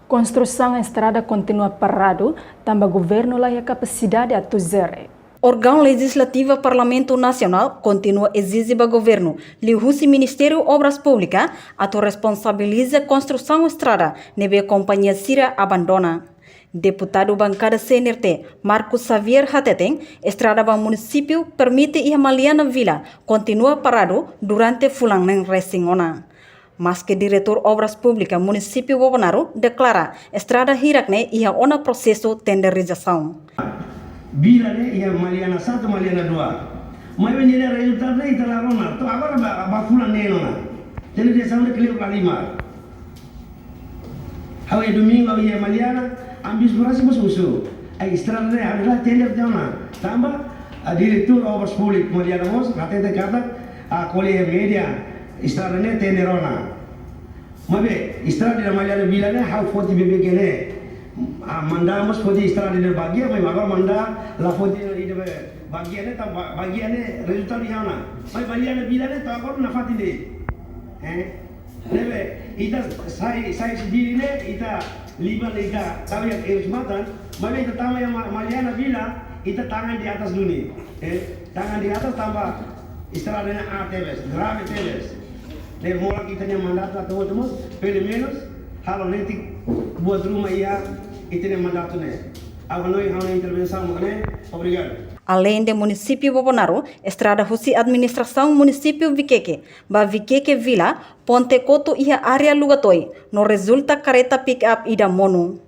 Construção estrada continua parado, também governo lá a capacidade a tuzere. Órgão Legislativo Parlamento Nacional continua a exigir ao governo, o Ministério Obras Públicas, a responsabiliza a construção estrada, nebe a companhia Sira abandona. Deputado bancada CNRT, Marcos Xavier Hateteng, estrada do município permite a Maliana Vila continua parado durante fulang neng resingona. Mas que diretor Obras Públicas município Bobanaro declara estrada hirakne ia ona processo tenderização. Bila ne ia Maliana 1, Maliana 2. Mai venire resultado ne itala rona. To agora ba fulan ne nona. Jadi dia sampai kelima kalima. Hawa domingo ia Maliana ambis berasi musuh. Ai estrada ne adalah tender jana. Tambah diretor Obras Públicas Maliana mos kata kolej media estrada ne tenderona. Mabe estrada de Maliana Vila ne hau foti BBG ne. Mandamos foti estrada de bagia, mai maga manda la foti de bagia ne tam bagia ne resultat dia na. Mai bagia ne Vila ne ta kor na fati de. Lebe ita sai sendiri ne ita liban ita tahu yang Jumatan, mai ita tama yang Maliana Vila ita tangan di atas dunia. Tangan di atas tambah estrada ne ATVs, grave TVs. Le mola kita nya mandat atau temus, pelo menos halo nanti buat rumah ia itu nya mandat ne. Awanoi halo intervenção ne. Obrigado. Além do município Bobanaro, estrada Husi Administração Município Viqueque, ba Viqueque Vila, Ponte Coto e a área Lugatoi, no resulta careta pick-up ida mono.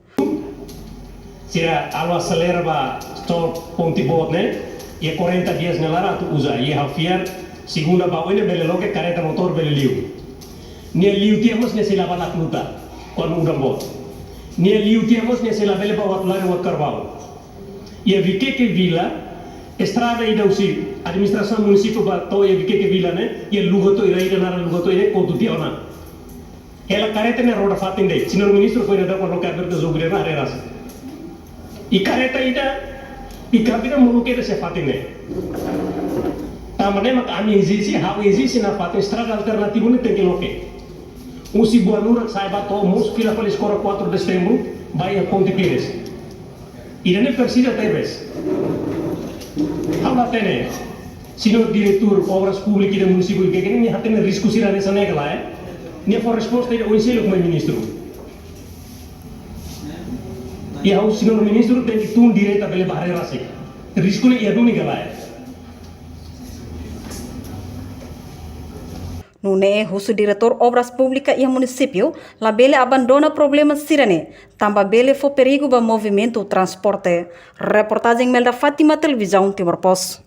Sira alo acelera ba stop Ponte Bot ne, e 40 dias nelara tu usa, e halfiar segunda bawa ini beli loke kareta motor beli liu. Nia liu tiamos ne sila balak luta kon udang bot. Nia liu tiamos ne sila beli bawa lari wat karbau. Ia Viqueque Vila estrada ida usi administração município ba to ia Viqueque Vila ne ia lugoto ira nara lugoto ine kontu tiona. Ela kareta ne roda fatin de. Senhor ministro foi nada quando quer ver sobre na areras. E kareta ida e kabina muluke de se fatin de. Tamane mak ami existe, hau existe na fato estrada alternativa ne tem que loke. Usi buanurak saiba to mus kila pala skora 4 de setembro vai a Ponte Pires. Irene persida tebes. Hau la tene. Senhor diretor Obras Públicas do município de Gueguene, ni hatene risco sira nessa negla, Ni for resposta o ensino como ministro. E hau senhor ministro tem que tun direita bele bahare rasi. Risco ne ia duni gala, Nune, o diretor Obras Públicas e município, la bele abandona problemas sirene, tamba bele for perigo para movimento transporte. Reportagem Melda Fátima, Televisão Timor Post.